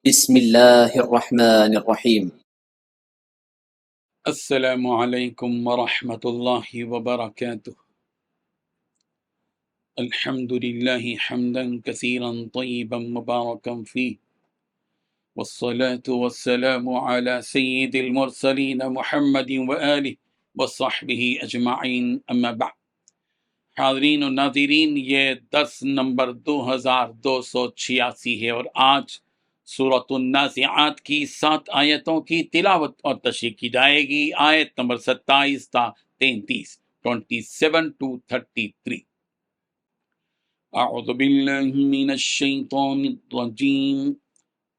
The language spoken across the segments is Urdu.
بسم اللہ الرحمن الرحیم۔ السلام علیکم ورحمۃ اللہ وبرکاتہ۔ الحمد للہ حمدا کثیرا طیبا مبارکا فیہ، والصلاة والسلام علی سید المرسلین محمد وآلہ وصحبہ اجمعین، اما بعد۔ حاضرین و ناظرین، یہ درس نمبر 2286 ہے اور آج سورۃ النازعات کی 7 آیتوں کی تلاوت اور تشریح کی جائے گی۔ آیت نمبر 27 تا 33، 27 to 33۔ اعوذ باللہ من الشیطان الرجیم،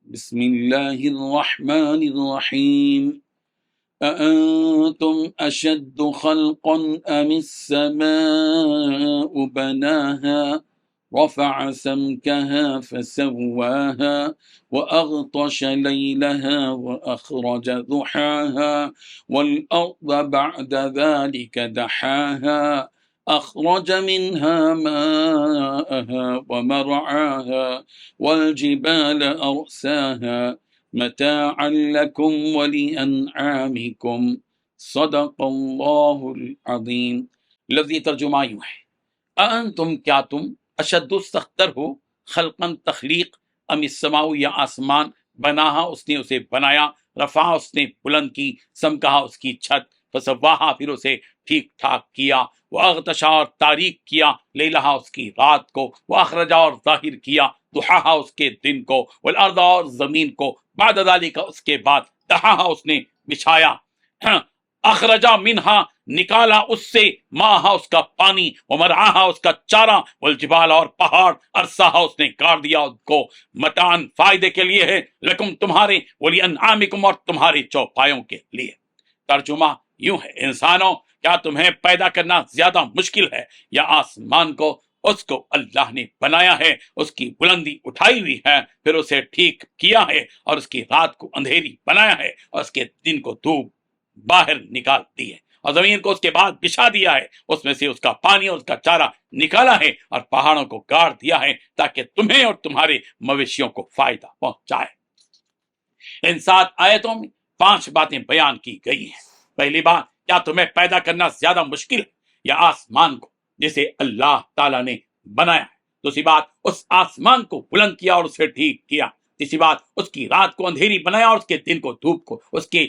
بسم اللہ الرحمن الرحیم۔ أأنتم أشد خلقا أم السماء بناها رفع سمكها فسواها وأغطش ليلها وأخرج ضحاها والأرض بعد ذلك دحاها أخرج منها ماءها ومرعاها والجبال أرساها متاعا لكم ولأنعامكم صدق اللہ العظیم۔ لفظی ترجمہ یوں ہے، اَأَنتم کیا تم، اشد سختر ہو، خلقاً تخلیق، ام السماء یا آسمان، بناہا اس نے اسے بنایا، رفع اس نے بلند کی، سمکہا اس کی چھت، فسواہا پھر اسے ٹھیک ٹھاک کیا، واغطشا اور تاریک کیا، لیلہا اس کی رات کو، واخرجا اور ظاہر کیا، ضحاہا اس کے دن کو، والارض اور زمین کو، بعد ذالک اس کے بعد، دحاہا اس نے بچھایا، اخرجا منہا نکالا اس سے، ماہا اس کا پانی، ومرعاہا اس کا چارہ، والجبال اور پہاڑ، ارساہا اس نے گاڑ دیا اس کو، متان فائدے کے لیے ہے، لکم تمہارے، ولانعامکم اور تمہارے چوپایوں کے لیے۔ ترجمہ یوں ہے، انسانوں کیا تمہیں پیدا کرنا زیادہ مشکل ہے یا آسمان کو؟ اس کو اللہ نے بنایا ہے، اس کی بلندی اٹھائی ہوئی ہے، پھر اسے ٹھیک کیا ہے، اور اس کی رات کو اندھیری بنایا ہے، اور اس کے دن کو دھوپ باہر نکال دی ہے، اور زمین کو اس کے بعد بچھا دیا ہے، اس میں سے اس کا پانی اور اس کا چارہ نکالا ہے، اور پہاڑوں کو گاڑ دیا ہے تاکہ تمہیں اور تمہارے مویشیوں کو فائدہ پہنچائے۔ ان 7 آیتوں میں 5 باتیں بیان کی گئی ہیں۔ پہلی بات، کیا تمہیں پیدا کرنا زیادہ مشکل ہے یا آسمان کو جسے اللہ تعالیٰ نے بنایا ہے؟ دوسری بات، اس آسمان کو بلند کیا اور اسے ٹھیک کیا۔ تیسری بات، اس کی رات کو اندھیری بنایا اور اس کے دن کو دھوپ کو اس کے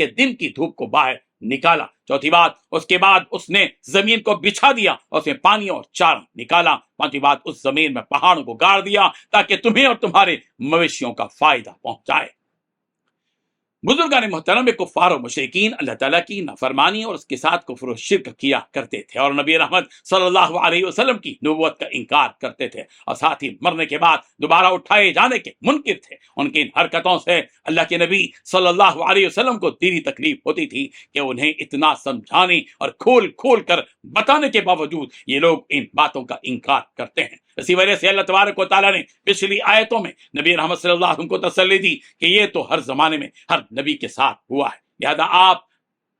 دن کی دھوپ کو باہر نکالا۔ چوتھی بات، اس کے بعد اس نے زمین کو بچھا دیا اور اس میں پانی اور چارہ نکالا۔ پانچویں بات، اس زمین میں پہاڑوں کو گاڑ دیا تاکہ تمہیں اور تمہارے مویشیوں کا فائدہ پہنچائے۔ بزرگان محترم، کفار و مشرکین اللہ تعالیٰ کی نافرمانی اور اس کے ساتھ کفر و شرک کیا کرتے تھے، اور نبی رحمت صلی اللہ علیہ وسلم کی نبوت کا انکار کرتے تھے، اور ساتھ ہی مرنے کے بعد دوبارہ اٹھائے جانے کے منکر تھے۔ ان کی ان حرکتوں سے اللہ کے نبی صلی اللہ علیہ وسلم کو دینی تکلیف ہوتی تھی کہ انہیں اتنا سمجھانے اور کھول کھول کر بتانے کے باوجود یہ لوگ ان باتوں کا انکار کرتے ہیں۔ اسی وجہ سے اللہ تبارک و تعالیٰ نے پچھلی آیتوں میں نبی رحمت صلی اللہ علیہ وسلم کو تسلی دی کہ یہ تو ہر زمانے میں ہر نبی کے ساتھ ہوا ہے، لہذا آپ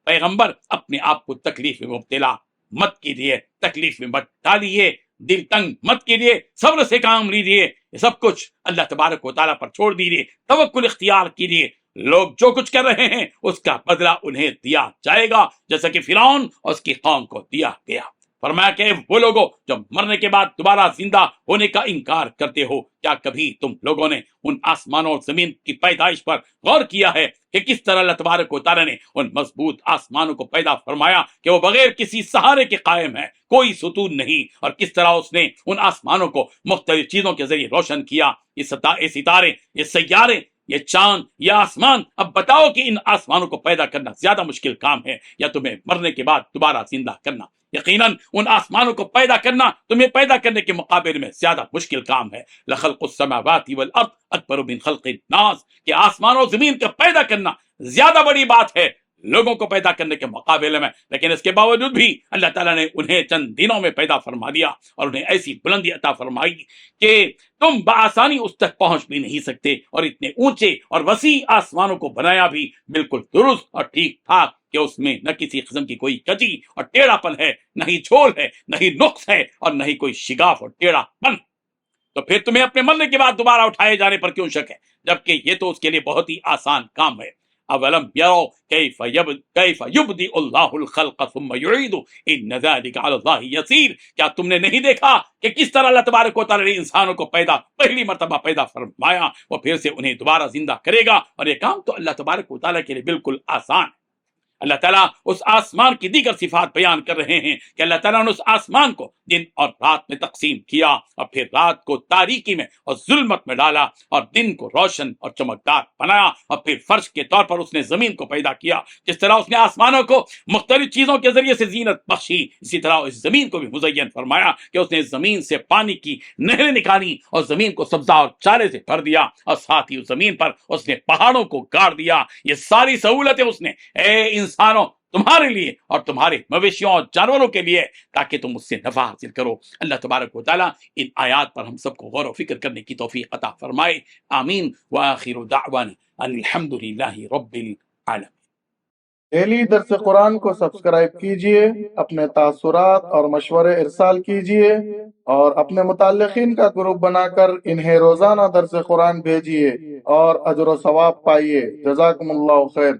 پیغمبر اپنے آپ کو تکلیف میں مبتلا مت کیجیے، تکلیف میں مت ڈالیے، دل تنگ مت کیجیے، صبر سے کام لیجیے، یہ سب کچھ اللہ تبارک و تعالیٰ پر چھوڑ دیجیے، توکل اختیار کیجیے۔ لوگ جو کچھ کر رہے ہیں اس کا بدلہ انہیں دیا جائے گا، جیسا کہ فرعون اور اس کی قوم کو دیا گیا۔ فرمایا کہ وہ لوگوں جو مرنے کے بعد دوبارہ زندہ ہونے کا انکار کرتے ہو، کیا کبھی تم لوگوں نے ان آسمانوں اور زمین کی پیدائش پر غور کیا ہے کہ کس طرح اللہ تبارک و تعالیٰ نے ان مضبوط آسمانوں کو پیدا فرمایا کہ وہ بغیر کسی سہارے کے قائم ہے، کوئی ستون نہیں، اور کس طرح اس نے ان آسمانوں کو مختلف چیزوں کے ذریعے روشن کیا، یہ ستارے، یہ سیارے، یہ چاند، یہ آسمان۔ اب بتاؤ کہ ان آسمانوں کو پیدا کرنا زیادہ مشکل کام ہے یا تمہیں مرنے کے بعد دوبارہ زندہ کرنا؟ یقیناً ان آسمانوں کو پیدا کرنا تمہیں پیدا کرنے کے مقابلے میں زیادہ مشکل کام ہے۔ لخلق السماوات والارض اکبر من خلق الناس، کہ آسمان و زمین کا پیدا کرنا زیادہ بڑی بات ہے لوگوں کو پیدا کرنے کے مقابلے میں، لیکن اس کے باوجود بھی اللہ تعالیٰ نے انہیں چند دنوں میں پیدا فرما دیا اور انہیں ایسی بلندی عطا فرمائی کہ تم بآسانی اس تک پہنچ بھی نہیں سکتے، اور اتنے اونچے اور وسیع آسمانوں کو بنایا بھی بالکل درست اور ٹھیک ٹھاک کہ اس میں نہ کسی قسم کی کوئی کجی اور ٹیڑھا پن ہے، نہ ہی جھول ہے، نہ ہی نقص ہے، اور نہ ہی کوئی شگاف اور ٹیڑھا پن۔ تو پھر تمہیں اپنے مرنے کے بعد دوبارہ اٹھائے جانے پر کیوں شک ہے، جبکہ یہ تو اس کے لیے بہت ہی آسان کام ہے۔ اولم یرو کیف یبدئ اللہ الخلق ثم یعید ان ذلک علی اللہ یسیر، کیا تم نے نہیں دیکھا کہ کس طرح اللہ تبارک و تعالی نے انسانوں کو پہلی مرتبہ پیدا فرمایا، وہ پھر سے انہیں دوبارہ زندہ کرے گا، اور یہ کام تو اللہ تبارک و تعالی کے لیے بالکل آسان ہے۔ اللہ تعالیٰ اس آسمان کی دیگر صفات بیان کر رہے ہیں کہ اللہ تعالیٰ نے اس آسمان کو دن اور رات میں تقسیم کیا، اور پھر رات کو تاریکی میں اور ظلمت میں ڈالا، اور دن کو روشن اور چمکدار بنایا، اور پھر فرش کے طور پر اس نے زمین کو پیدا کیا۔ جس طرح اس نے آسمانوں کو مختلف چیزوں کے ذریعے سے زینت بخشی، اسی طرح اس زمین کو بھی مزین فرمایا کہ اس نے زمین سے پانی کی نہریں نکالی اور زمین کو سبزہ اور چارے سے بھر دیا، اور ساتھ ہی اس زمین پر اس نے پہاڑوں کو گاڑ دیا۔ یہ ساری سہولتیں اس نے اے انسانوں تمہارے لیے اور تمہارے مویشیوں اور جانوروں کے لیے، تاکہ تم اس سے نفع حاصل کرو۔ اللہ تبارک و تعالیٰ ان آیات پر ہم سب کو غور و فکر کرنے کی توفیق عطا فرمائے، آمین۔ وآخر دعوانا ان الحمد للہ رب العالمین۔ ڈیلی درس قرآن کو سبسکرائب کیجئے، اپنے تاثرات اور مشورے ارسال کیجئے، اور اپنے متعلقین کا گروپ بنا کر انہیں روزانہ درس قرآن بھیجئے اور اجر و ثواب پائیے۔ جزاکم اللہ خیر۔